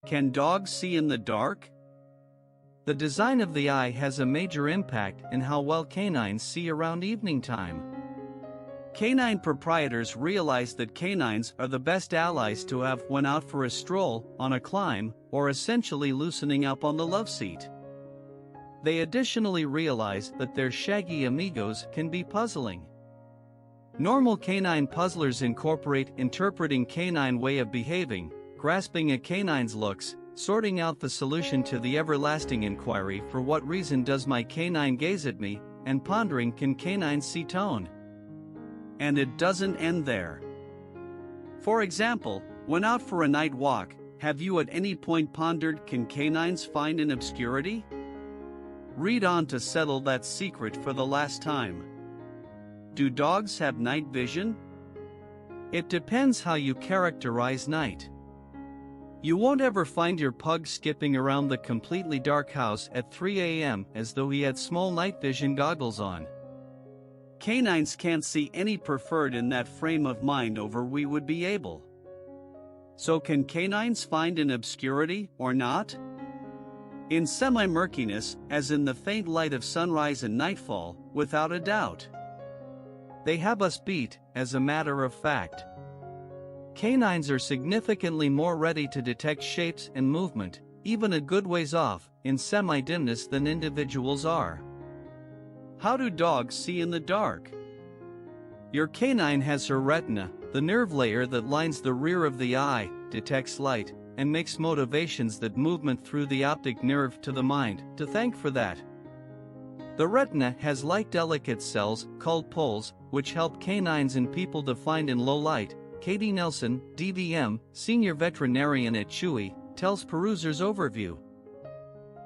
Can dogs see in the dark? The design of the eye has a major impact in how well canines see around evening time. Canine proprietors realize that canines are the best allies to have when out for a stroll, on a climb, or essentially loosening up on the love seat. They additionally realize that their shaggy amigos can be puzzling. Normal canine puzzlers incorporate interpreting canine way of behaving, grasping a canine's looks, sorting out the solution to the everlasting inquiry, for what reason does my canine gaze at me, and pondering, can canines see tone? And it doesn't end there. For example, when out for a night walk, have you at any point pondered, can canines find in obscurity? Read on to settle that secret for the last time. Do dogs have night vision? It depends how you characterize night. You won't ever find your pug skipping around the completely dark house at 3 a.m. as though he had small night vision goggles on. Canines can't see any preferred in that frame of mind over we would be able. So can canines find in obscurity, or not? In semi-murkiness, as in the faint light of sunrise and nightfall, without a doubt. They have us beat, as a matter of fact. Canines are significantly more ready to detect shapes and movement, even a good ways off, in semi-dimness than individuals are. How do dogs see in the dark? Your canine has her retina, the nerve layer that lines the rear of the eye, detects light, and makes motivations that movement through the optic nerve to the mind, to thank for that. The retina has light delicate cells, called poles, which help canines and people to find in low light. Katie Nelson, DVM, senior veterinarian at Chewy, tells Perusers Overview.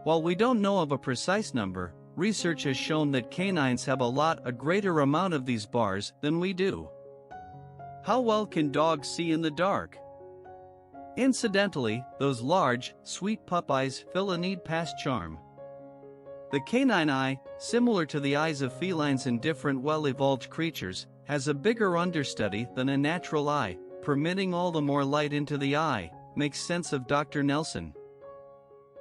While we don't know of a precise number, research has shown that canines have a greater amount of these bars than we do. How well can dogs see in the dark? Incidentally, those large, sweet pup eyes fill a need past charm. The canine eye, similar to the eyes of felines and different well-evolved creatures, has a bigger understudy than a natural eye, permitting all the more light into the eye, makes sense of Dr. Nelson.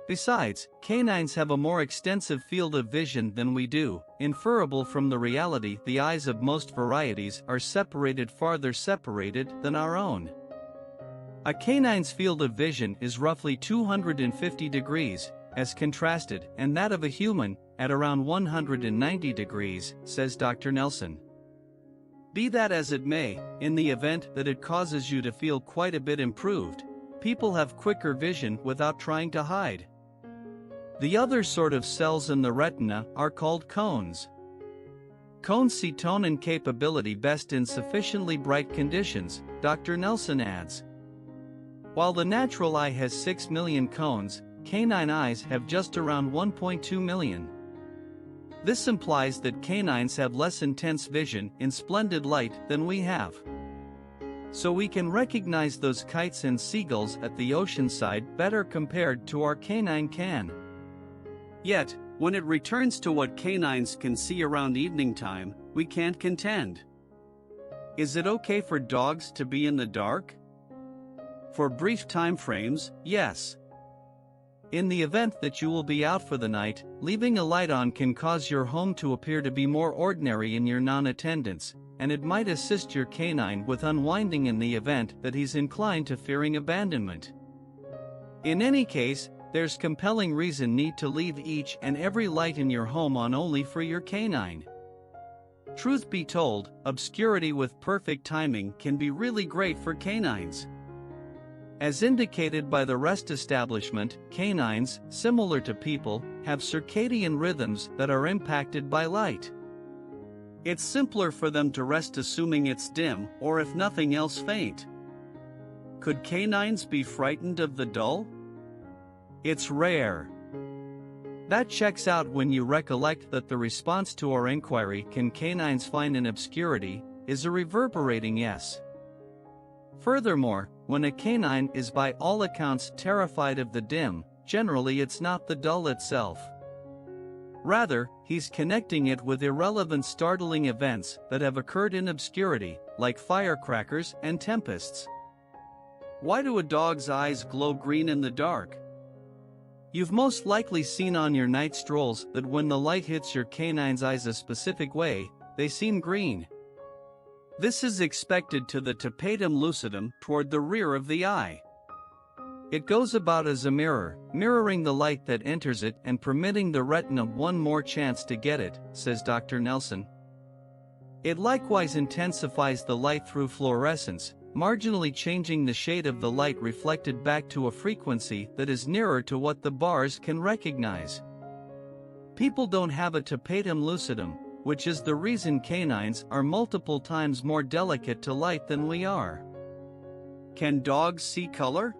Besides, canines have a more extensive field of vision than we do, inferable from the reality the eyes of most varieties are farther separated than our own. A canine's field of vision is roughly 250 degrees, as contrasted, and that of a human, at around 190 degrees, says Dr. Nelson. Be that as it may, in the event that it causes you to feel quite a bit improved, people have quicker vision without trying to hide. The other sort of cells in the retina are called cones. Cones see tone and capability best in sufficiently bright conditions, Dr. Nelson adds. While the natural eye has 6 million cones, canine eyes have just around 1.2 million. This implies that canines have less intense vision in splendid light than we have. So we can recognize those kites and seagulls at the ocean side better compared to our canine can. Yet, when it returns to what canines can see around evening time, we can't contend. Is it okay for dogs to be in the dark? For brief time frames, yes. In the event that you will be out for the night, leaving a light on can cause your home to appear to be more ordinary in your non-attendance, and it might assist your canine with unwinding in the event that he's inclined to fearing abandonment. In any case, there's compelling reason need to leave each and every light in your home on only for your canine. Truth be told, obscurity with perfect timing can be really great for canines. As indicated by the rest establishment, canines, similar to people, have circadian rhythms that are impacted by light. It's simpler for them to rest assuming it's dim, or if nothing else faint. Could canines be frightened of the dull? It's rare. That checks out when you recollect that the response to our inquiry, can canines find in obscurity, is a reverberating yes. Furthermore, when a canine is by all accounts terrified of the dim, generally it's not the dull itself. Rather, he's connecting it with irrelevant startling events that have occurred in obscurity, like firecrackers and tempests. Why do a dog's eyes glow green in the dark? You've most likely seen on your night strolls that when the light hits your canine's eyes a specific way, they seem green. This is expected to the tapetum lucidum toward the rear of the eye. It goes about as a mirror, mirroring the light that enters it and permitting the retina one more chance to get it, says Dr. Nelson. It likewise intensifies the light through fluorescence, marginally changing the shade of the light reflected back to a frequency that is nearer to what the bars can recognize. People don't have a tapetum lucidum, which is the reason canines are multiple times more delicate to light than we are. Can dogs see color?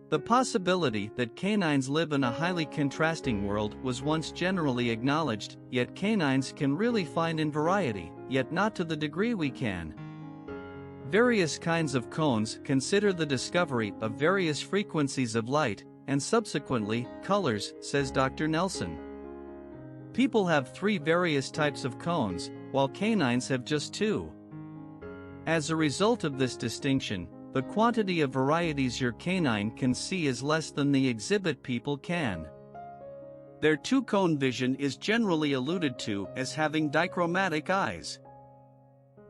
The possibility that canines live in a highly contrasting world was once generally acknowledged, yet canines can really find in variety, yet not to the degree we can. Various kinds of cones consider the discovery of various frequencies of light, and subsequently, colors, says Dr. Nelson. People have 3 various types of cones, while canines have just 2. As a result of this distinction, the quantity of varieties your canine can see is less than the exhibit people can. Their 2-cone vision is generally alluded to as having dichromatic eyes.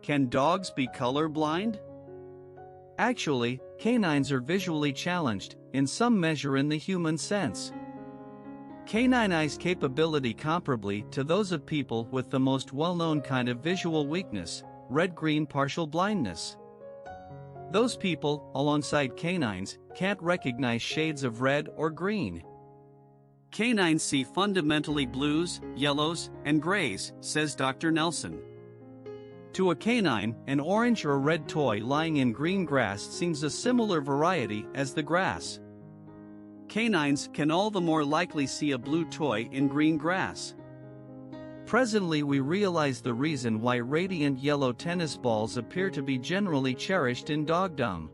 Can dogs be colorblind? Actually, canines are visually challenged, in some measure in the human sense. Canine eyes' capability comparably to those of people with the most well-known kind of visual weakness, red-green partial blindness. Those people, alongside canines, can't recognize shades of red or green. Canines see fundamentally blues, yellows, and grays, says Dr. Nelson. To a canine, an orange or red toy lying in green grass seems a similar variety as the grass. Canines can all the more likely see a blue toy in green grass. Presently we realize the reason why radiant yellow tennis balls appear to be generally cherished in dogdom.